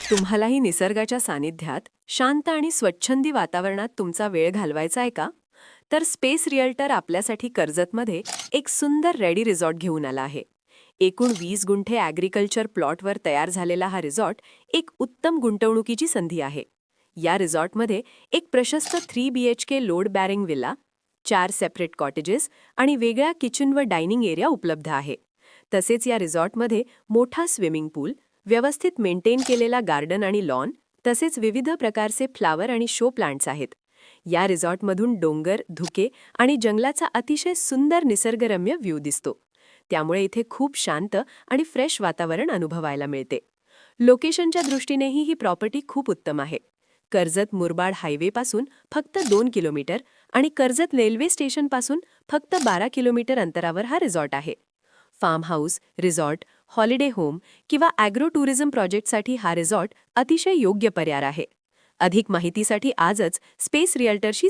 तुम्हालाही निसर्गाच्या सानिध्यात शांत आणि स्वच्छंदी वातावरणात तुमचा वेळ घालवायचा आहे का? तर स्पेस रिअल्टर आपल्यासाठी कर्जतमध्ये एक सुंदर रेडी रिसॉर्ट घेऊन आला आहे. एकूण 20 गुंठे ॲग्रिकल्चर प्लॉटवर तयार झालेला हा रिसॉर्ट एक उत्तम गुंतवणुकीची संधी आहे. या रिसॉर्टमध्ये एक प्रशस्त 3 BHK load bearing villa, 4 separate cottages आणि वेगळ्या किचन व डायनिंग एरिया उपलब्ध आहे. तसेच या रिसॉर्टमध्ये मोठा स्विमिंग पूल, व्यवस्थित मेंटेन केलेला गार्डन आणि लॉन, तसेच विविध प्रकारचे फ्लावर आणि शो प्लांट्स आहेत. या रिसॉर्टमधून डोंगर, धुके आणि जंगलाचा अतिशय सुंदर निसर्गरम्य व्ह्यू दिसतो. त्यामुळे इथे खूप शांत आणि फ्रेश वातावरण अनुभवायला मिळते. लोकेशनच्या दृष्टीनेही ही प्रॉपर्टी खूप उत्तम आहे. कर्जत मुरबाड हायवेपासून फक्त 2 किलोमीटर आणि कर्जत रेल्वे स्टेशनपासून फक्त 12 किलोमीटर अंतरावर हा रिसॉर्ट आहे. Farm house, resort, holiday home किंवा ॲग्रो टुरिझम प्रोजेक्टसाठी हा रिसॉर्ट अतिशय योग्य पर्याय आहे. अधिक माहितीसाठी आजच स्पेस रिअल्टरशी